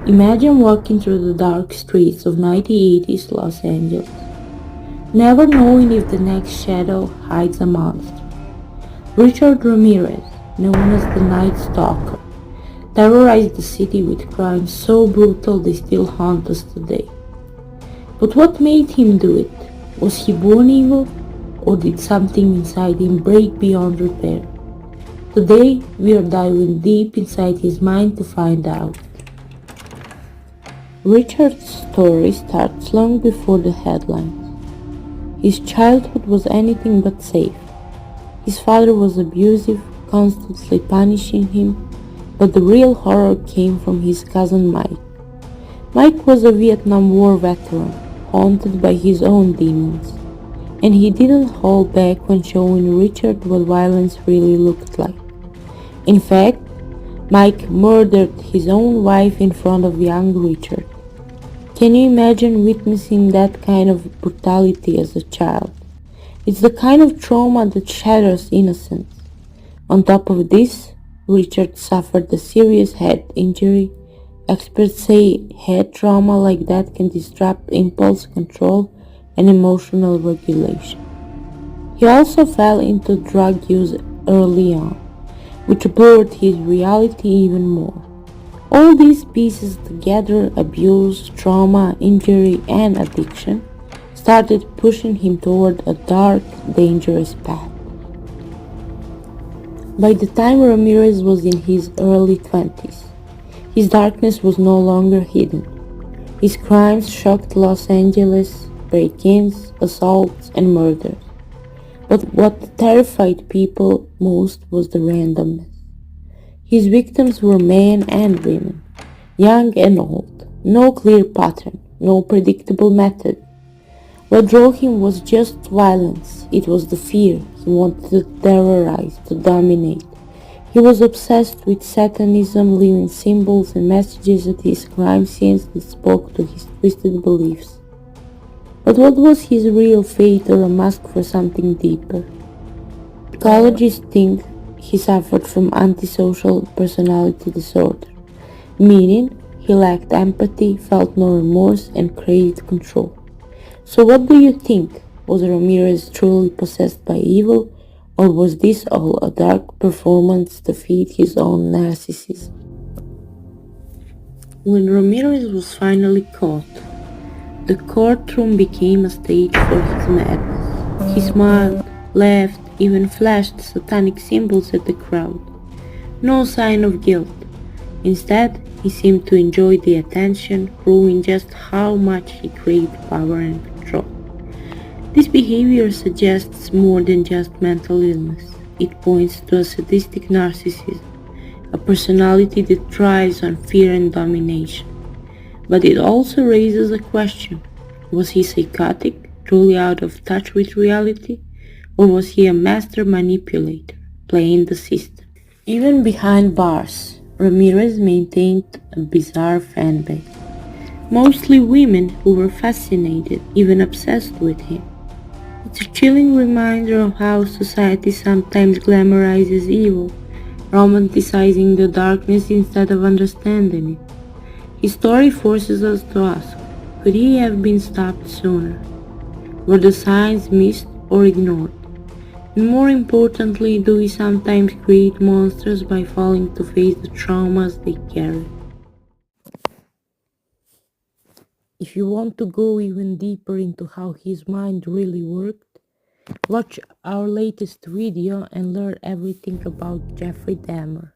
Imagine walking through the dark streets of 1980s Los Angeles, never knowing if the next shadow hides a monster. Richard Ramirez, known as the Night Stalker, terrorized the city with crimes so brutal they still haunt us today. But what made him do it? Was he born evil, or did something inside him break beyond repair? Today, we are diving deep inside his mind to find out. Richard's story starts long before the headlines. His childhood was anything but safe. His father was abusive, constantly punishing him, but the real horror came from his cousin Mike. Mike was a Vietnam War veteran, haunted by his own demons, and he didn't hold back when showing Richard what violence really looked like. In fact, Mike murdered his own wife in front of young Richard. Can you imagine witnessing that kind of brutality as a child? It's the kind of trauma that shatters innocence. On top of this, Richard suffered a serious head injury. Experts say head trauma like that can disrupt impulse control and emotional regulation. He also fell into drug use early on, which blurred his reality even more. All these pieces together, abuse, trauma, injury, and addiction, started pushing him toward a dark, dangerous path. By the time Ramirez was in his early 20s, his darkness was no longer hidden. His crimes shocked Los Angeles, break-ins, assaults, and murders. But what terrified people most was the randomness. His victims were men and women, young and old, no clear pattern, no predictable method. What drove him was just violence. It was the fear. He wanted to terrorize, to dominate. He was obsessed with Satanism, leaving symbols and messages at his crime scenes that spoke to his twisted beliefs. But what was his real fate, or a mask for something deeper? Psychologists think he suffered from antisocial personality disorder, meaning he lacked empathy, felt no remorse, and craved control. So what do you think? Was Ramirez truly possessed by evil, or was this all a dark performance to feed his own narcissism? When Ramirez was finally caught, the courtroom became a stage for his madness. He smiled, laughed, even flashed satanic symbols at the crowd. No sign of guilt. Instead, he seemed to enjoy the attention, proving just how much he craved power and control. This behavior suggests more than just mental illness. It points to a sadistic narcissism, a personality that thrives on fear and domination. But it also raises a question. Was he psychotic, truly out of touch with reality? Or was he a master manipulator, playing the system? Even behind bars, Ramirez maintained a bizarre fan base. Mostly women who were fascinated, even obsessed with him. It's a chilling reminder of how society sometimes glamorizes evil, romanticizing the darkness instead of understanding it. His story forces us to ask, could he have been stopped sooner? Were the signs missed or ignored? And more importantly, do we sometimes create monsters by failing to face the traumas they carry? If you want to go even deeper into how his mind really worked, watch our latest video and learn everything about Jeffrey Dahmer.